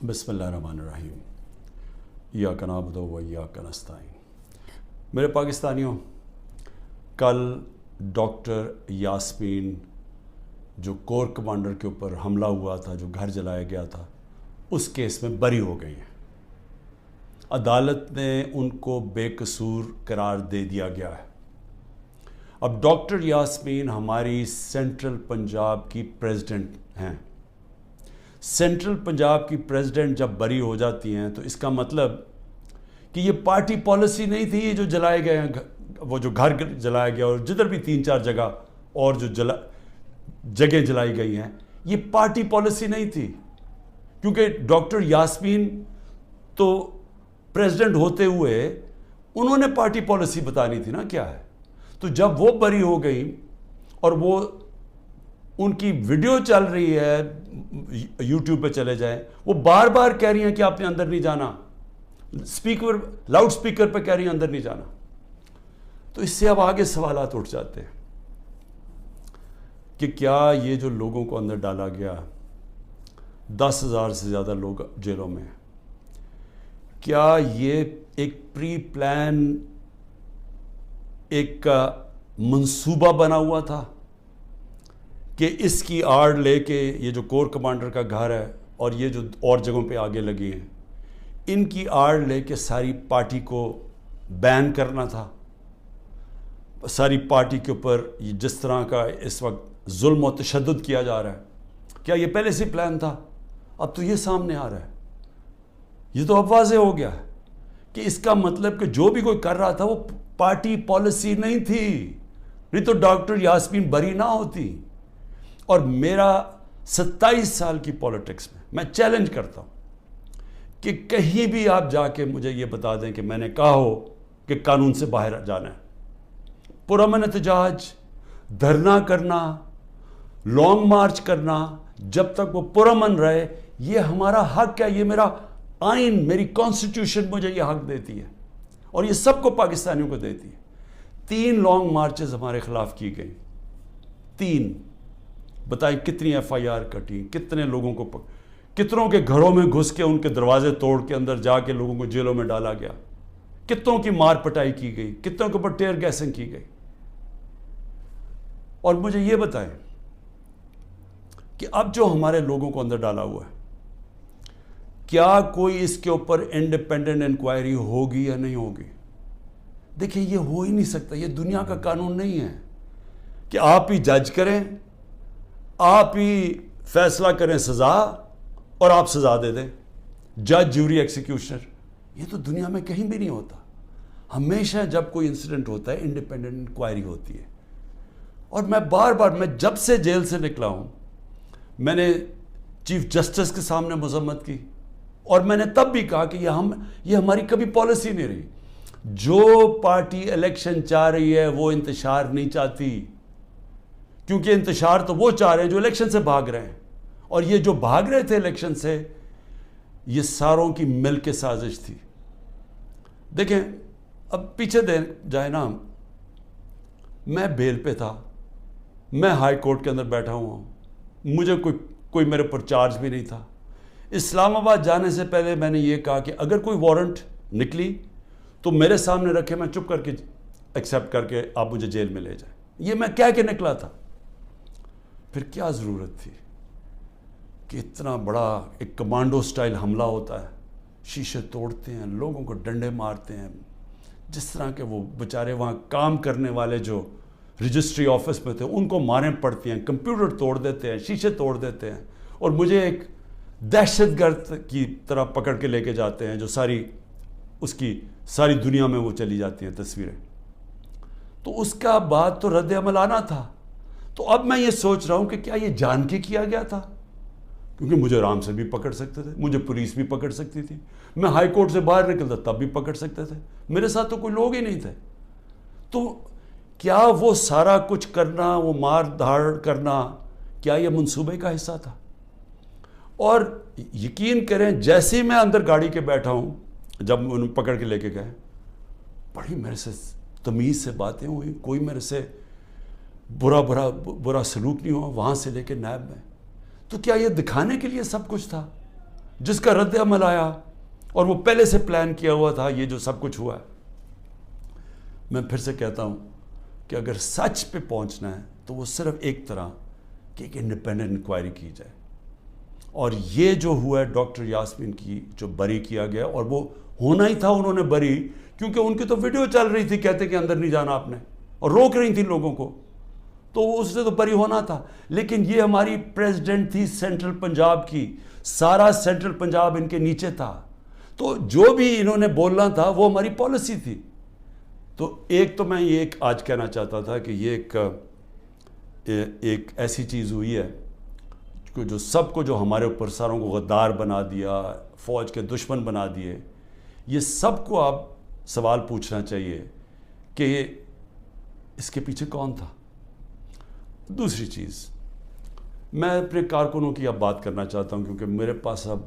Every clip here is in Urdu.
بسم اللہ الرحمن الرحیم ایاک نعبد و ایاک نستعین۔ میرے پاکستانیوں، کل ڈاکٹر یاسمین جو کور کمانڈر کے اوپر حملہ ہوا تھا، جو گھر جلایا گیا تھا، اس کیس میں بری ہو گئی ہیں۔ عدالت نے ان کو بے قصور قرار دے دیا گیا ہے۔ اب ڈاکٹر یاسمین ہماری سینٹرل پنجاب کی پریزیڈنٹ ہیں۔ سینٹرل پنجاب کی پریزیڈنٹ جب بری ہو جاتی ہیں تو اس کا مطلب کہ یہ پارٹی پالیسی نہیں تھی، یہ جو جلائے گئے ہیں، وہ جو گھر جلایا گیا اور جدھر بھی 3-4 جگہ اور جو جگہیں جلائی گئی ہیں، یہ پارٹی پالیسی نہیں تھی، کیونکہ ڈاکٹر یاسمین تو پریزیڈنٹ ہوتے ہوئے انہوں نے پارٹی پالیسی بتانی تھی نا کیا ہے۔ تو جب وہ بری ہو گئی اور وہ ان کی ویڈیو چل رہی ہے، یوٹیوب پہ چلے جائیں، وہ بار بار کہہ رہی ہیں کہ آپ نے اندر نہیں جانا، لاؤڈ سپیکر پہ کہہ رہی ہیں اندر نہیں جانا۔ تو اس سے اب آگے سوالات اٹھ جاتے ہیں کہ کیا یہ جو لوگوں کو اندر ڈالا گیا، 10,000 سے زیادہ لوگ جیلوں میں ہیں، کیا یہ ایک پری پلان ایک منصوبہ بنا ہوا تھا کہ اس کی آڑ لے کے یہ جو کور کمانڈر کا گھر ہے اور یہ جو اور جگہوں پہ آگے لگی ہیں، ان کی آڑ لے کے ساری پارٹی کو بین کرنا تھا؟ ساری پارٹی کے اوپر جس طرح کا اس وقت ظلم و تشدد کیا جا رہا ہے، کیا یہ پہلے سے پلان تھا؟ اب تو یہ سامنے آ رہا ہے، یہ تو اب واضح ہو گیا ہے کہ اس کا مطلب کہ جو بھی کوئی کر رہا تھا وہ پارٹی پالیسی نہیں تھی، نہیں تو ڈاکٹر یاسمین بری نہ ہوتی۔ اور میرا 27 سال کی پولیٹکس میں چیلنج کرتا ہوں کہ کہیں بھی آپ جا کے مجھے یہ بتا دیں کہ میں نے کہا ہو کہ قانون سے باہر جانا ہے۔ پرامن احتجاج، دھرنا کرنا، لانگ مارچ کرنا، جب تک وہ پرامن رہے، یہ ہمارا حق ہے، یہ میرا آئین، میری کانسٹیٹیوشن مجھے یہ حق دیتی ہے اور یہ سب کو پاکستانیوں کو دیتی ہے۔ 3 لانگ مارچز ہمارے خلاف کی گئی، 3۔ بتائیں کتنی FIR کٹی، کتنے لوگوں کو کتنوں کے گھروں میں گھس کے ان کے دروازے توڑ کے اندر جا کے لوگوں کو جیلوں میں ڈالا گیا، کتنوں کی مار پٹائی کی گئی، کتنوں کے اوپر ٹیئر گیسنگ کی گئی۔ اور مجھے یہ بتائیں کہ اب جو ہمارے لوگوں کو اندر ڈالا ہوا ہے، کیا کوئی اس کے اوپر انڈیپینڈنٹ انکوائری ہوگی یا نہیں ہوگی؟ دیکھیں یہ ہو ہی نہیں سکتا، یہ دنیا کا قانون نہیں ہے کہ آپ ہی جج کریں، آپ ہی فیصلہ کریں سزا اور آپ سزا دے دیں، جج، جوری، ایکسیکیوشنر۔ یہ تو دنیا میں کہیں بھی نہیں ہوتا۔ ہمیشہ جب کوئی انسیڈنٹ ہوتا ہے انڈیپینڈنٹ انکوائری ہوتی ہے۔ اور میں بار بار، میں جب سے جیل سے نکلا ہوں، میں نے چیف جسٹس کے سامنے مذمت کی اور میں نے تب بھی کہا کہ یہ ہماری کبھی پالیسی نہیں رہی۔ جو پارٹی الیکشن چاہ رہی ہے وہ انتشار نہیں چاہتی، کیونکہ انتشار تو وہ چاہ رہے ہیں جو الیکشن سے بھاگ رہے ہیں، اور یہ جو بھاگ رہے تھے الیکشن سے، یہ ساروں کی مل کے سازش تھی۔ دیکھیں اب پیچھے جائے نا، میں بیل پہ تھا، میں ہائی کورٹ کے اندر بیٹھا ہوا ہوں، مجھے کوئی میرے پر چارج بھی نہیں تھا۔ اسلام آباد جانے سے پہلے میں نے یہ کہا کہ اگر کوئی وارنٹ نکلی تو میرے سامنے رکھے، میں چپ کر کے ایکسیپٹ کر کے آپ مجھے جیل میں لے جائیں۔ یہ میں کہہ کے نکلا تھا۔ پھر کیا ضرورت تھی کہ اتنا بڑا ایک کمانڈو سٹائل حملہ ہوتا ہے، شیشے توڑتے ہیں، لوگوں کو ڈنڈے مارتے ہیں، جس طرح کے وہ بیچارے وہاں کام کرنے والے جو رجسٹری آفس میں تھے ان کو ماریں پڑتی ہیں، کمپیوٹر توڑ دیتے ہیں، شیشے توڑ دیتے ہیں، اور مجھے ایک دہشت گرد کی طرح پکڑ کے لے کے جاتے ہیں، جو اس کی ساری دنیا میں وہ چلی جاتی ہیں تصویریں۔ تو اس کا بعد تو رد عمل آنا تھا۔ تو اب میں یہ سوچ رہا ہوں کہ کیا یہ جان کے کیا گیا تھا؟ کیونکہ مجھے آرام سے بھی پکڑ سکتے تھے، مجھے پولیس بھی پکڑ سکتی تھی، میں ہائی کورٹ سے باہر نکلتا تب بھی پکڑ سکتے تھے، میرے ساتھ تو کوئی لوگ ہی نہیں تھے۔ تو کیا وہ سارا کچھ کرنا، وہ مار دھاڑ کرنا، کیا یہ منصوبے کا حصہ تھا؟ اور یقین کریں، جیسے ہی میں اندر گاڑی کے بیٹھا ہوں، جب انہوں پکڑ کے لے کے گئے، بڑی میرے سے تمیز سے باتیں ہوئی، کوئی میرے سے برا سلوک نہیں ہوا، وہاں سے لے کے نیب میں۔ تو کیا یہ دکھانے کے لیے سب کچھ تھا؟ جس کا رد عمل آیا اور وہ پہلے سے پلان کیا ہوا تھا، یہ جو سب کچھ ہوا ہے. میں پھر سے کہتا ہوں کہ اگر سچ پہ پہنچنا ہے تو وہ صرف ایک طرح کہ ایک انڈیپینڈنٹ انکوائری کی جائے. اور یہ جو ہوا ہے ڈاکٹر یاسمین کی جو بری کیا گیا، اور وہ ہونا ہی تھا انہوں نے بری، کیونکہ ان کی تو ویڈیو چل رہی تھی کہتے کہ اندر نہیں جانا آپ نے، اور روک رہی تھی لوگوں کو، تو اس سے تو بری ہونا تھا. لیکن یہ ہماری پریزیڈنٹ تھی سینٹرل پنجاب کی، سارا سینٹرل پنجاب ان کے نیچے تھا، تو جو بھی انہوں نے بولنا تھا وہ ہماری پالیسی تھی. تو ایک تو میں یہ آج کہنا چاہتا تھا کہ یہ ایک ایسی چیز ہوئی ہے جو سب کو، جو ہمارے اوپر ساروں کو غدار بنا دیا، فوج کے دشمن بنا دیے، یہ سب کو آپ سوال پوچھنا چاہیے کہ اس کے پیچھے کون تھا. دوسری چیز، میں اپنے کارکنوں کی اب بات کرنا چاہتا ہوں، کیونکہ میرے پاس اب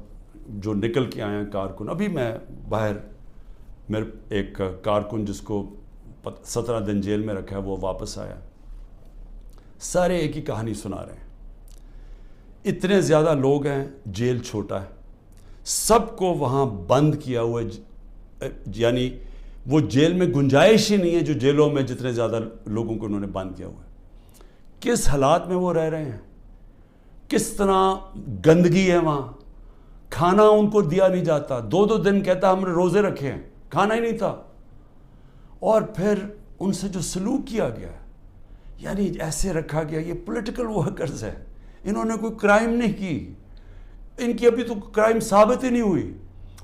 جو نکل کے آئے ہیں کارکن، ابھی میں باہر، میرے ایک کارکن جس کو 17 دن جیل میں رکھا ہے وہ واپس آیا، سارے ایک ہی کہانی سنا رہے ہیں. اتنے زیادہ لوگ ہیں، جیل چھوٹا ہے، سب کو وہاں بند کیا ہوا ہے، یعنی وہ جیل میں گنجائش ہی نہیں ہے جو جیلوں میں جتنے زیادہ لوگوں کو انہوں نے بند کیا ہوا ہے. کس حالات میں وہ رہ رہے ہیں، کس طرح گندگی ہے وہاں، کھانا ان کو دیا نہیں جاتا، 2 دن کہتا ہم نے روزے رکھے ہیں، کھانا ہی نہیں تھا. اور پھر ان سے جو سلوک کیا گیا، یعنی ایسے رکھا گیا، یہ پولیٹیکل ورکرز ہے، انہوں نے کوئی کرائم نہیں کی، ان کی ابھی تو کرائم ثابت ہی نہیں ہوئی،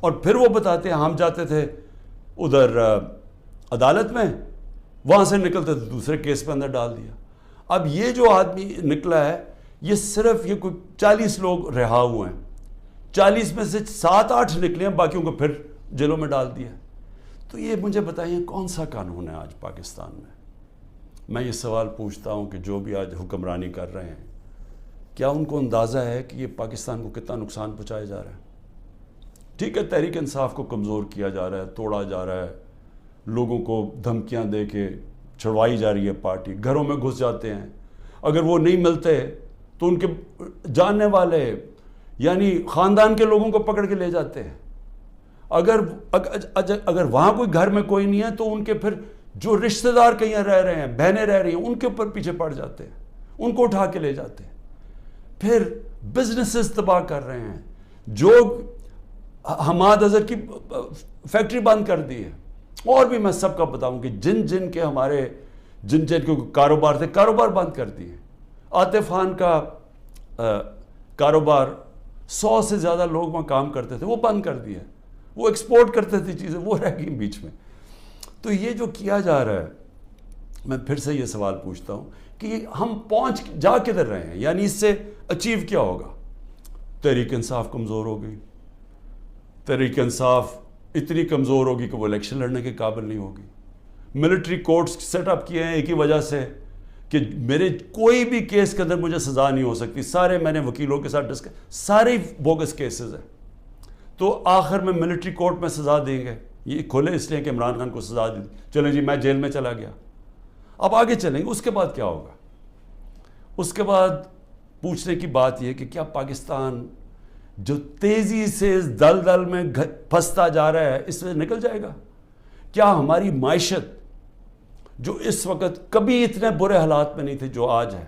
اور پھر وہ بتاتے ہیں ہم جاتے تھے ادھر عدالت میں، وہاں سے نکلتے تھے دوسرے کیس پہ اندر ڈال دیا. اب یہ جو آدمی نکلا ہے، یہ صرف یہ کوئی 40 لوگ رہا ہوئے ہیں، 40 میں سے 7-8 نکلے ہیں، باقیوں کو پھر جیلوں میں ڈال دیا. تو یہ مجھے بتائیے کون سا قانون ہے آج پاکستان میں؟ میں یہ سوال پوچھتا ہوں کہ جو بھی آج حکمرانی کر رہے ہیں، کیا ان کو اندازہ ہے کہ یہ پاکستان کو کتنا نقصان پہنچایا جا رہا ہے؟ ٹھیک ہے، تحریک انصاف کو کمزور کیا جا رہا ہے، توڑا جا رہا ہے، لوگوں کو دھمکیاں دے کے چھڑوائی جا رہی ہے پارٹی، گھروں میں گھس جاتے ہیں، اگر وہ نہیں ملتے تو ان کے جاننے والے یعنی خاندان کے لوگوں کو پکڑ کے لے جاتے ہیں. اگر وہاں کوئی گھر میں کوئی نہیں ہے تو ان کے پھر جو رشتہ دار کہیں رہ رہے ہیں، بہنیں رہ رہی ہیں، ان کے اوپر پیچھے پڑ جاتے ہیں، ان کو اٹھا کے لے جاتے ہیں. پھر بزنسز تباہ کر رہے ہیں، جو حماد اظہر کی فیکٹری بند کر دی ہے. اور بھی میں سب کا بتاؤں کہ جن کے ہمارے جن کے کاروبار تھے، کاروبار بند کر دیے. عاطف خان کا کاروبار 100 سے زیادہ لوگ وہاں کام کرتے تھے، وہ بند کر دیا. وہ ایکسپورٹ کرتے تھے چیزیں، وہ رہ گئی بیچ میں. تو یہ جو کیا جا رہا ہے، میں پھر سے یہ سوال پوچھتا ہوں کہ ہم جا کدھر رہے ہیں؟ یعنی اس سے اچیو کیا ہوگا؟ تحریک انصاف کمزور ہو گئی، تحریک انصاف اتنی کمزور ہوگی کہ وہ الیکشن لڑنے کے قابل نہیں ہوگی. ملٹری کورٹس سیٹ اپ کیے ہیں ایک ہی وجہ سے کہ میرے کوئی بھی کیس کے اندر مجھے سزا نہیں ہو سکتی. سارے میں نے وکیلوں کے ساتھ ڈسکس، سارے بوگس کیسز ہیں، تو آخر میں ملٹری کورٹ میں سزا دیں گے. یہ کھولے اس لیے کہ عمران خان کو سزا دی، چلیں جی میں جیل میں چلا گیا. اب آگے چلیں گے، اس کے بعد کیا ہوگا؟ اس کے بعد پوچھنے کی بات یہ کہ کیا پاکستان جو تیزی سے اس دلدل میں پھنستا جا رہا ہے، اس سے نکل جائے گا؟ کیا ہماری معیشت جو اس وقت کبھی اتنے برے حالات میں نہیں تھے جو آج ہے،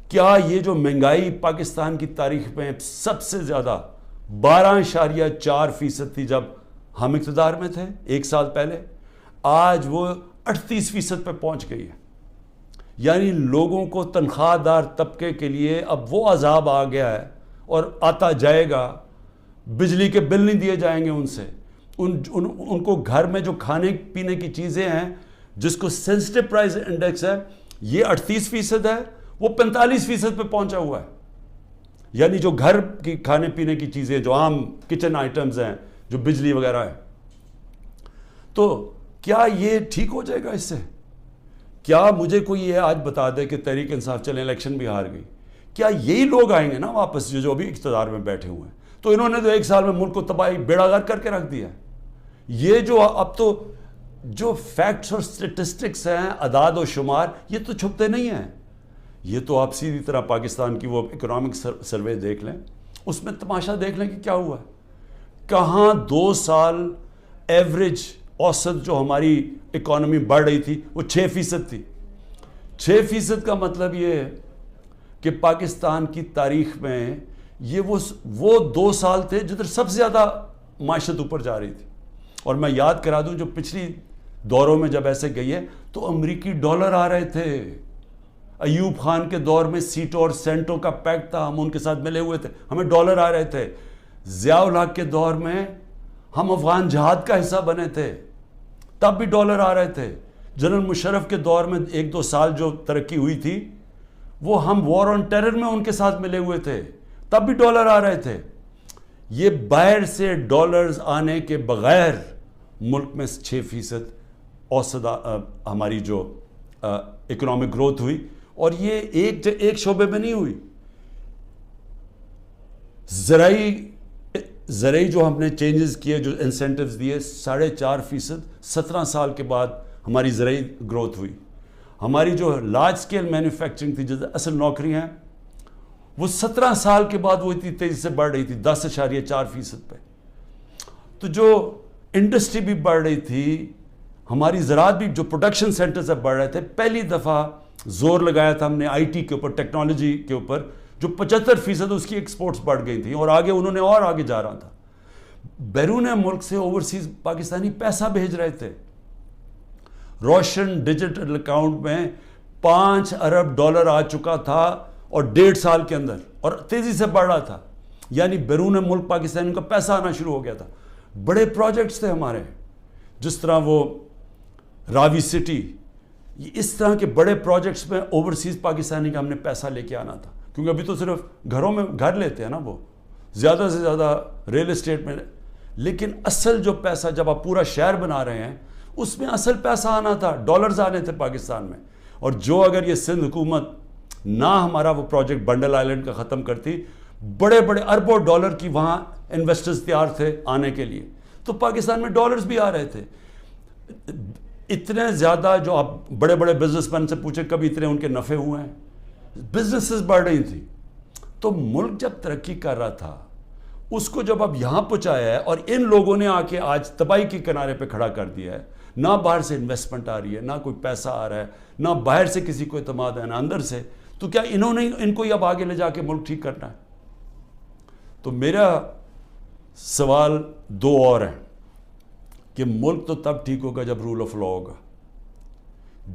کیا یہ جو مہنگائی پاکستان کی تاریخ میں سب سے زیادہ 12.4% تھی جب ہم اقتدار میں تھے 1 سال پہلے، آج وہ 38% پہ پہنچ گئی ہے. یعنی لوگوں کو تنخواہ دار طبقے کے لیے اب وہ عذاب آ گیا ہے اور آتا جائے گا. بجلی کے بل نہیں دیے جائیں گے ان سے، ان کو گھر میں جو کھانے پینے کی چیزیں ہیں جس کو سینسٹیو پرائز انڈیکس ہے، یہ 38% ہے، وہ 45% پہ پہنچا ہوا ہے. یعنی جو گھر کی کھانے پینے کی چیزیں، جو عام کچن آئٹمز ہیں، جو بجلی وغیرہ ہے، تو کیا یہ ٹھیک ہو جائے گا اس سے؟ کیا مجھے کوئی یہ آج بتا دے کہ تحریک انصاف چلیں الیکشن بھی ہار گئی، کیا یہی لوگ آئیں گے نا واپس جو ابھی اقتدار میں بیٹھے ہوئے ہیں؟ تو انہوں نے تو 1 سال میں ملک کو تباہی بیڑا غرق کر کے رکھ دیا. یہ جو اب تو جو فیکٹس اور سٹیٹسٹکس ہیں، اعداد و شمار، یہ تو چھپتے نہیں ہیں. یہ تو آپ سیدھی طرح پاکستان کی وہ اکنامک سروے دیکھ لیں، اس میں تماشا دیکھ لیں کہ کیا ہوا ہے. کہاں 2 سال ایوریج اوسط جو ہماری اکانومی بڑھ رہی تھی وہ 6% تھی. 6% کا مطلب یہ ہے کہ پاکستان کی تاریخ میں یہ وہ 2 سال تھے جدھر سب سے زیادہ معیشت اوپر جا رہی تھی. اور میں یاد کرا دوں جو پچھلی دوروں میں جب ایسے گئی ہے تو امریکی ڈالر آ رہے تھے. ایوب خان کے دور میں سیٹوں اور سینٹوں کا پیکٹ تھا, ہم ان کے ساتھ ملے ہوئے تھے, ہمیں ڈالر آ رہے تھے. ضیاء الحق کے دور میں ہم افغان جہاد کا حصہ بنے تھے, تب بھی ڈالر آ رہے تھے. جنرل مشرف کے دور میں 1-2 سال جو ترقی ہوئی تھی وہ ہم وار آن ٹیرر میں ان کے ساتھ ملے ہوئے تھے, تب بھی ڈالر آ رہے تھے. یہ باہر سے ڈالرز آنے کے بغیر ملک میں 6% اوسط ہماری جو اکنامک گروتھ ہوئی, اور یہ ایک شعبے میں نہیں ہوئی. زرعی جو ہم نے چینجز کیے, جو انسینٹیوز دیے, 4.5%, 17 سال کے بعد ہماری زرعی گروتھ ہوئی. ہماری جو لارج سکیل مینوفیکچرنگ تھی, جو اصل نوکریاں ہیں, وہ 17 سال کے بعد وہ اتنی تیزی سے بڑھ رہی تھی 10.4% پہ. تو جو انڈسٹری بھی بڑھ رہی تھی, ہماری زراعت بھی, جو پروڈکشن سینٹر سے بڑھ رہے تھے, پہلی دفعہ زور لگایا تھا ہم نے آئی ٹی کے اوپر, ٹیکنالوجی کے اوپر, جو 75% اس کی ایکسپورٹس بڑھ گئی تھیں, اور آگے انہوں نے اور آگے جا رہا تھا. بیرون ملک سے اوورسیز پاکستانی پیسہ بھیج رہے تھے. روشن ڈیجیٹل اکاؤنٹ میں $5 ارب آ چکا تھا, اور 1.5 سال کے اندر, اور تیزی سے بڑھ رہا تھا. یعنی بیرون ملک پاکستانی کا پیسہ آنا شروع ہو گیا تھا. بڑے پروجیکٹس تھے ہمارے, جس طرح وہ راوی سٹی, اس طرح کے بڑے پروجیکٹس میں اوورسیز پاکستانی کا ہم نے پیسہ لے کے آنا تھا. کیونکہ ابھی تو صرف گھروں میں گھر لیتے ہیں نا, وہ زیادہ سے زیادہ ریل اسٹیٹ میں, لیکن اصل جو پیسہ جب آپ پورا شہر بنا رہے ہیں اس میں اصل پیسہ آنا تھا, ڈالرز آنے تھے پاکستان میں. اور جو اگر یہ سندھ حکومت نہ ہمارا وہ پروجیکٹ بنڈل آئلینڈ کا ختم کرتی, بڑے بڑے اربوں ڈالر کی وہاں انویسٹرز تیار تھے آنے کے لیے, تو پاکستان میں ڈالرز بھی آ رہے تھے. اتنے زیادہ, جو آپ بڑے بڑے بزنس مین سے پوچھیں کبھی اتنے ان کے نفع ہوئے ہیں, بزنسز بڑھ رہی تھی. تو ملک جب ترقی کر رہا تھا, اس کو جب اب یہاں پہنچایا ہے, اور ان لوگوں نے آ کے آج تباہی کے کنارے پہ کھڑا کر دیا ہے. نہ باہر سے انویسٹمنٹ آ رہی ہے, نہ کوئی پیسہ آ رہا ہے, نہ باہر سے کسی کو اعتماد ہے, نہ اندر سے. تو کیا انہوں نے ان کو اب آگے لے جا کے ملک ٹھیک کرنا ہے؟ تو میرا سوال 2 اور ہیں کہ ملک تو تب ٹھیک ہوگا جب رول آف لا ہوگا.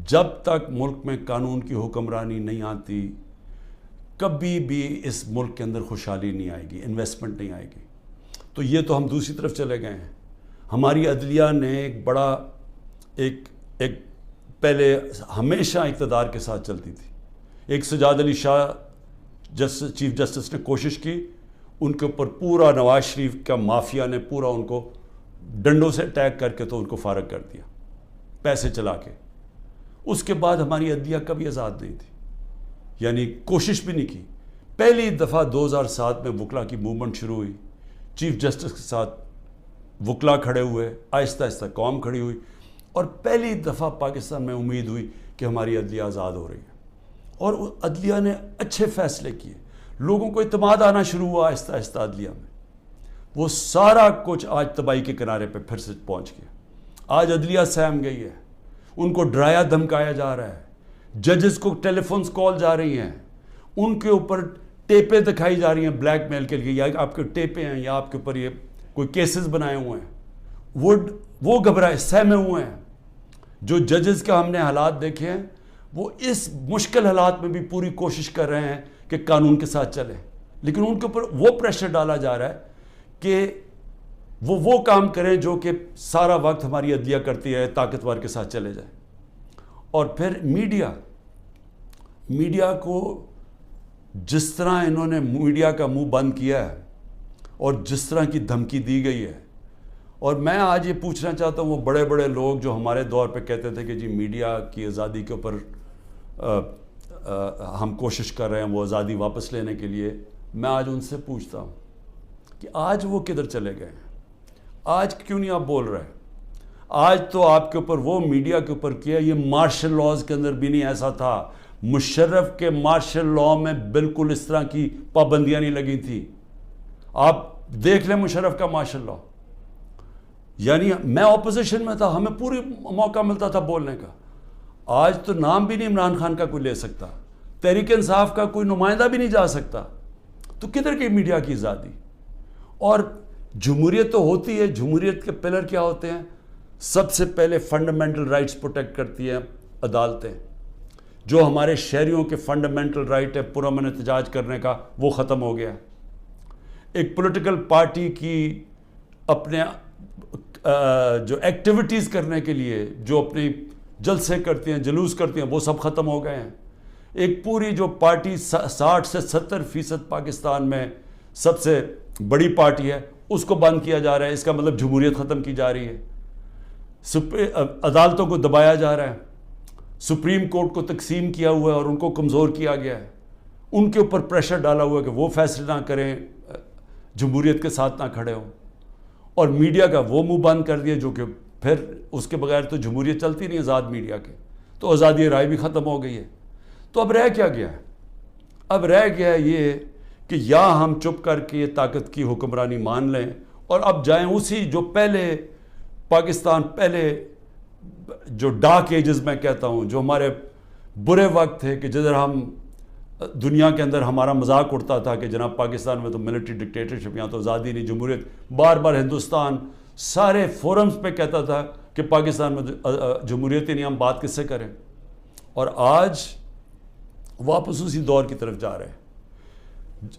جب تک ملک میں قانون کی حکمرانی نہیں آتی, کبھی بھی اس ملک کے اندر خوشحالی نہیں آئے گی, انویسٹمنٹ نہیں آئے گی. تو یہ تو ہم دوسری طرف چلے گئے ہیں. ہماری عدلیہ نے ایک بڑا ایک پہلے ہمیشہ اقتدار کے ساتھ چلتی تھی. ایک سجاد علی شاہ چیف جسٹس نے کوشش کی, ان کے اوپر پورا نواز شریف کا مافیا نے پورا ان کو ڈنڈوں سے اٹیک کر کے تو ان کو فارغ کر دیا, پیسے چلا کے. اس کے بعد ہماری عدلیہ کبھی آزاد نہیں تھی, یعنی کوشش بھی نہیں کی. پہلی دفعہ 2007 میں وکلا کی موومنٹ شروع ہوئی, چیف جسٹس کے ساتھ وکلا کھڑے ہوئے, آہستہ آہستہ قوم کھڑی ہوئی, اور پہلی دفعہ پاکستان میں امید ہوئی کہ ہماری عدلیہ آزاد ہو رہی ہے. اور عدلیہ نے اچھے فیصلے کیے, لوگوں کو اعتماد آنا شروع ہوا آہستہ آہستہ عدلیہ میں. وہ سارا کچھ آج تباہی کے کنارے پہ پھر سے پہنچ گیا. آج عدلیہ سہم گئی ہے, ان کو ڈرایا دھمکایا جا رہا ہے, ججز کو ٹیلی فونز کال جا رہی ہیں, ان کے اوپر ٹیپیں دکھائی جا رہی ہیں بلیک میل کے لیے, یا آپ کے ٹیپیں ہیں, یا آپ کے اوپر یہ کوئی کیسز بنائے ہوئے ہیں. وہ گھبرائے, سہمے ہوئے ہیں. جو ججز کا ہم نے حالات دیکھے ہیں, وہ اس مشکل حالات میں بھی پوری کوشش کر رہے ہیں کہ قانون کے ساتھ چلیں, لیکن ان کے اوپر وہ پریشر ڈالا جا رہا ہے کہ وہ کام کریں جو کہ سارا وقت ہماری عدلیہ کرتی ہے, طاقتور کے ساتھ چلے جائیں. اور پھر میڈیا کو جس طرح انہوں نے میڈیا کا منہ بند کیا ہے, اور جس طرح کی دھمکی دی گئی ہے, اور میں آج یہ پوچھنا چاہتا ہوں وہ بڑے بڑے لوگ جو ہمارے دور پہ کہتے تھے کہ جی میڈیا کی آزادی کے اوپر ہم کوشش کر رہے ہیں وہ آزادی واپس لینے کے لیے, میں آج ان سے پوچھتا ہوں کہ آج وہ کدھر چلے گئے ہیں؟ آج کیوں نہیں آپ بول رہے؟ آج تو آپ کے اوپر وہ میڈیا کے اوپر کیا, یہ مارشل لاز کے اندر بھی نہیں ایسا تھا. مشرف کے مارشل لاء میں بالکل اس طرح کی پابندیاں نہیں لگی تھی. آپ دیکھ لیں مشرف کا ماشاءاللہ، یعنی میں اپوزیشن میں تھا، ہمیں پوری موقع ملتا تھا بولنے کا. آج تو نام بھی نہیں عمران خان کا کوئی لے سکتا، تحریک انصاف کا کوئی نمائندہ بھی نہیں جا سکتا. تو کدھر کی میڈیا کی آزادی؟ اور جمہوریت تو ہوتی ہے، جمہوریت کے پلر کیا ہوتے ہیں؟ سب سے پہلے فنڈامنٹل رائٹس پروٹیکٹ کرتی ہیں عدالتیں. جو ہمارے شہریوں کے فنڈامنٹل رائٹ ہے پرامن احتجاج کرنے کا، وہ ختم ہو گیا. ایک پولیٹیکل پارٹی کی اپنے جو ایکٹیویٹیز کرنے کے لیے جو اپنی جلسے کرتی ہیں، جلوس کرتی ہیں، وہ سب ختم ہو گئے ہیں. ایک پوری جو پارٹی 60 سے 70% پاکستان میں سب سے بڑی پارٹی ہے، اس کو بند کیا جا رہا ہے. اس کا مطلب جمہوریت ختم کی جا رہی ہے. عدالتوں کو دبایا جا رہا ہے. سپریم کورٹ کو تقسیم کیا ہوا ہے اور ان کو کمزور کیا گیا ہے. ان کے اوپر پریشر ڈالا ہوا ہے کہ وہ فیصلے نہ کریں، جمہوریت کے ساتھ نہ کھڑے ہوں. اور میڈیا کا وہ منہ بند کر دیا، جو کہ پھر اس کے بغیر تو جمہوریت چلتی نہیں آزاد میڈیا کے. تو آزادی رائے بھی ختم ہو گئی ہے. تو اب رہ کیا گیا ہے؟ اب رہ گیا ہے یہ کہ یا ہم چپ کر کے یہ طاقت کی حکمرانی مان لیں اور اب جائیں اسی جو پہلے پاکستان، پہلے جو ڈارک ایجز میں کہتا ہوں، جو ہمارے برے وقت تھے، کہ جدھر ہم دنیا کے اندر ہمارا مذاق اڑتا تھا کہ جناب پاکستان میں تو ملٹری ڈکٹیٹرشپ، یہاں تو آزادی نہیں، جمہوریت. بار بار ہندوستان سارے فورمز پہ کہتا تھا کہ پاکستان میں جمہوریت ہی نہیں، ہم بات کس سے کریں. اور آج واپس اسی دور کی طرف جا رہے ہیں.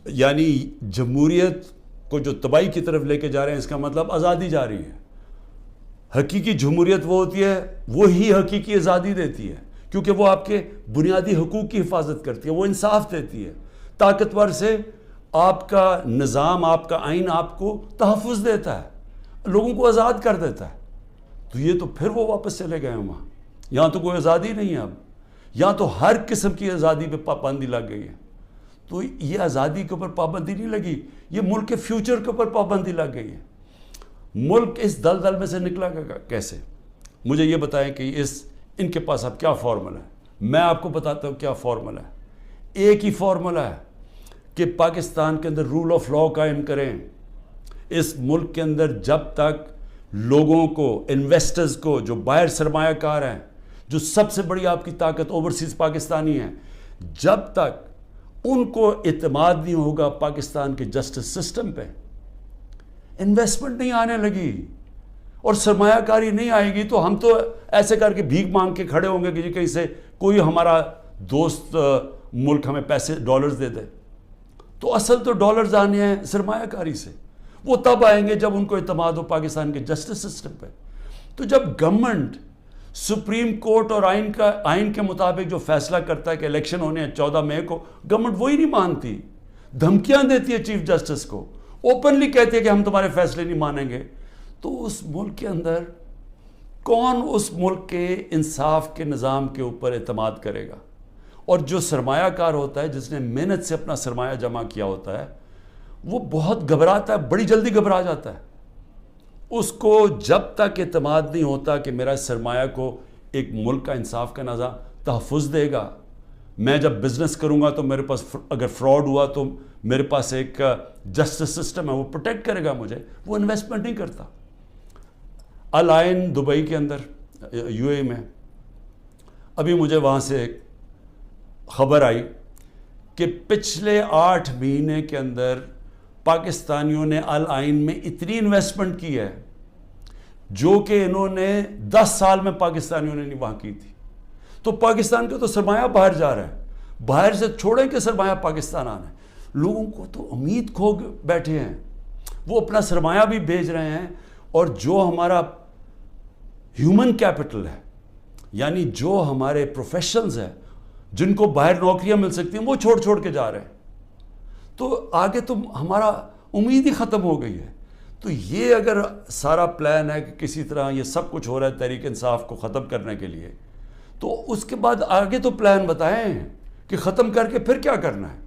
یعنی جمہوریت کو جو تباہی کی طرف لے کے جا رہے ہیں، اس کا مطلب آزادی جا رہی ہے. حقیقی جمہوریت وہ ہوتی ہے، وہی حقیقی آزادی دیتی ہے، کیونکہ وہ آپ کے بنیادی حقوق کی حفاظت کرتی ہے، وہ انصاف دیتی ہے. طاقتور سے آپ کا نظام، آپ کا آئین آپ کو تحفظ دیتا ہے، لوگوں کو آزاد کر دیتا ہے. تو یہ تو پھر وہ واپس چلے گئے ہیں وہاں. یہاں تو کوئی آزادی نہیں ہے اب. یہاں تو ہر قسم کی آزادی پہ پابندی لگ گئی ہے. تو یہ آزادی کے اوپر پابندی نہیں لگی، یہ ملک کے فیوچر کے اوپر پابندی لگ گئی ہے. ملک اس دلدل میں سے نکلا گا کیسے؟ مجھے یہ بتائیں کہ ان کے پاس اب کیا فارمولا ہے؟ میں آپ کو بتاتا ہوں کیا فارمولا ہے. ایک ہی فارمولا ہے کہ پاکستان کے اندر رول آف لاء قائم کریں. اس ملک کے اندر جب تک لوگوں کو، انویسٹرز کو، جو باہر سرمایہ کار ہیں، جو سب سے بڑی آپ کی طاقت اوورسیز پاکستانی ہیں، جب تک ان کو اعتماد نہیں ہوگا پاکستان کے جسٹس سسٹم پہ، انویسٹمنٹ نہیں آنے لگی اور سرمایہ کاری نہیں آئے گی، تو ہم تو ایسے کر کے بھیک مانگ کے کھڑے ہوں گے کہ کہیں سے کوئی ہمارا دوست ملک ہمیں پیسے ڈالرز دے دے. تو اصل تو ڈالرز آنے ہیں سرمایہ کاری سے. وہ تب آئیں گے جب ان کو اعتماد ہو پاکستان کے جسٹس سسٹم پہ. تو جب گورنمنٹ سپریم کورٹ اور آئین کے مطابق جو فیصلہ کرتا ہے کہ الیکشن ہونے ہیں 14 مئی کو، گورنمنٹ وہی نہیں مانتی، دھمکیاں دیتی ہے چیف جسٹس کو، اوپنلی کہتی ہے کہ ہم تمہارے فیصلے نہیں مانیں گے. تو اس ملک کے اندر کون اس ملک کے انصاف کے نظام کے اوپر اعتماد کرے گا؟ اور جو سرمایہ کار ہوتا ہے، جس نے محنت سے اپنا سرمایہ جمع کیا ہوتا ہے، وہ بہت گھبراتا ہے، بڑی جلدی گھبرا جاتا ہے. اس کو جب تک اعتماد نہیں ہوتا کہ میرا سرمایہ کو ایک ملک کا انصاف کا نظام تحفظ دے گا، میں جب بزنس کروں گا تو میرے پاس اگر فراڈ ہوا تو میرے پاس ایک جسٹس سسٹم ہے، وہ پروٹیکٹ کرے گا مجھے، وہ انویسٹمنٹ نہیں کرتا. الائن دبئی کے اندر، یو اے میں، ابھی مجھے وہاں سے ایک خبر آئی کہ پچھلے 8 مہینے کے اندر پاکستانیوں نے الائن میں اتنی انویسٹمنٹ کی ہے جو کہ انہوں نے 10 سال میں پاکستانیوں نے نہیں وہاں کی تھی. تو پاکستان کا تو سرمایہ باہر جا رہا ہے، باہر سے چھوڑیں کہ سرمایہ پاکستان آنا ہے. لوگوں کو تو امید کھو بیٹھے ہیں، وہ اپنا سرمایہ بھی بھیج رہے ہیں. اور جو ہمارا ہیومن کیپٹل ہے، یعنی جو ہمارے پروفیشنز ہیں جن کو باہر نوکریاں مل سکتی ہیں، وہ چھوڑ کے جا رہے ہیں. تو آگے تو ہمارا امید ہی ختم ہو گئی ہے. تو یہ اگر سارا پلان ہے کہ کسی طرح یہ سب کچھ ہو رہا ہے تحریک انصاف کو ختم کرنے کے لیے، تو اس کے بعد آگے تو پلان بتائیں کہ ختم کر کے پھر کیا کرنا ہے.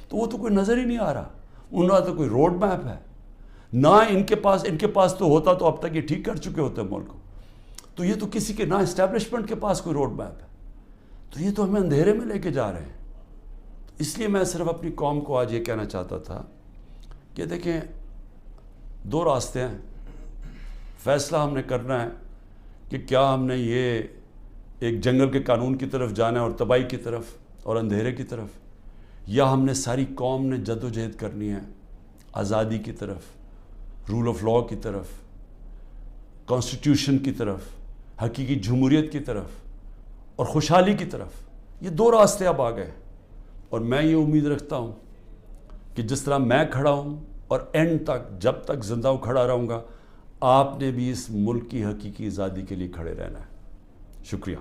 تو وہ تو کوئی نظر ہی نہیں آ رہا. ان کا تو کوئی روڈ میپ ہے نہ ان کے پاس تو ہوتا تو اب تک یہ ٹھیک کر چکے ہوتے ملک کو. تو یہ تو کسی کے نہ اسٹیبلشمنٹ کے پاس کوئی روڈ میپ ہے. تو یہ تو ہمیں اندھیرے میں لے کے جا رہے ہیں. اس لیے میں صرف اپنی قوم کو آج یہ کہنا چاہتا تھا کہ دیکھیں، دو راستے ہیں. فیصلہ ہم نے کرنا ہے کہ کیا ہم نے یہ ایک جنگل کے قانون کی طرف جانا ہے اور تباہی کی طرف اور اندھیرے کی طرف, یا ہم نے ساری قوم نے جد و جہد کرنی ہے آزادی کی طرف, رول آف لاء کی طرف, کانسٹیٹیوشن کی طرف, حقیقی جمہوریت کی طرف اور خوشحالی کی طرف. یہ دو راستے اب آ گئے, اور میں یہ امید رکھتا ہوں کہ جس طرح میں کھڑا ہوں اور اینڈ تک جب تک زندہ ہوں کھڑا رہوں گا, آپ نے بھی اس ملک کی حقیقی آزادی کے لیے کھڑے رہنا ہے. شکریہ.